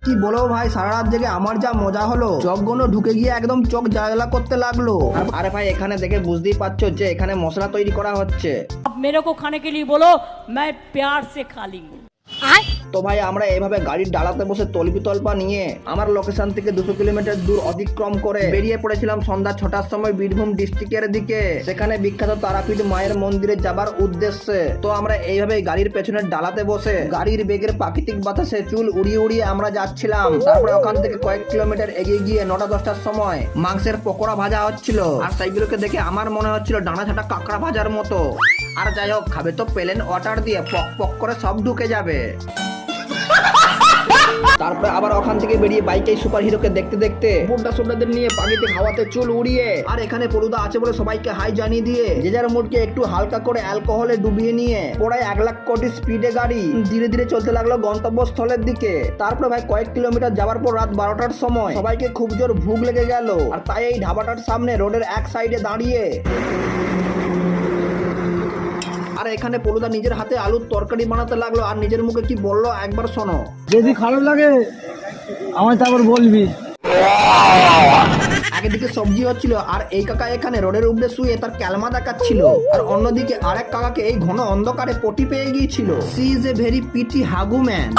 কি বলো ভাই, সারা রাত জেগে আমার যা মজা হলো, চোখগুলো ঢুকে গিয়ে একদম চোখ জ্বালা করতে লাগলো। আরে ভাই এখানে দেখে বুঝতেই পারছো যে এখানে মশলা তৈরি করা হচ্ছে। अब मेरे को खाने के लिए बोलो, मैं प्यार से खा लूंगी। তো ভাই আমরা এইভাবে গাড়ির ডালাতে বসে তলপি তল্পা নিয়ে আমার লোকেশন থেকে 200 কিলোমিটার দূর অতিক্রম করে বেরিয়ে পড়েছিলাম সন্ধ্যা 6টার সময় বীরভূম ডিস্ট্রিক্টের দিকে, সেখানে বিখ্যাত তারাপীঠ মায়ের মন্দিরে যাবার উদ্দেশ্যে। তো আমরা এইভাবে গাড়ির পেছনের ডালাতে বসে গাড়ির বেগের প্রাকৃতিক বাতাসে চুল উড়িয়ে উড়িয়ে আমরা যাচ্ছিলাম। তারপরে ওখান থেকে কয়েক কিলোমিটার এগিয়ে গিয়ে 9টা-10টার সময় মাংসের পকোড়া ভাজা হচ্ছিল, আর সেইগুলোকে দেখে আমার মনে হচ্ছিল ডানা ছাটা কাঁকড়া ভাজার মতো। আর যাই হোক, খাবে তো প্লেন ওয়াটার দিয়ে, পক পক করে সব ঢুকে যাবে। তারপরে আবার ওখান থেকে বেরিয়ে বাইকে সুপার হিরোকে দেখতে দেখতে বুড্ডা সুড্ডাদের নিয়ে পানিতে হাওয়াতে চুল উড়িয়ে, আর এখানে পলুদা আছে বলে সবাইকে হাই জানিয়ে দিয়ে যে যার মুডকে একটু হালকা করে অ্যালকোহলে ডুবিয়ে নিয়ে প্রায় 1 লাখ কোটি স্পিডে গাড়ি ধীরে ধীরে চলতে লাগলো গন্তব্যস্থলের দিকে। তারপরে ভাই কয়েক কিলোমিটার যাওয়ার পর রাত 12টার সময় সবাইকে খুব জোর ভুগ লেগে গেল, আর তাই এই ধাবাটার সামনে রোডের এক সাইডে দাঁড়িয়ে আর এখানে পলুদা নিজের হাতে আলুর তরকারি বানাতে লাগলো, আর নিজের মুখে কি বললো একবার শোনো। যদি খারাপ লাগে আমায় তারপর বলবি। একদিকে সবজি হচ্ছিল আর এই কাকা এখানে রোডের উপরে শুয়ে তার ক্যালমা দেখাচ্ছিল, আর অন্যদিকে আরেক কাকাকে এই ঘন অন্ধকারে পটি পেয়ে গিয়েছিল। She is a very pity হাগু ম্যান।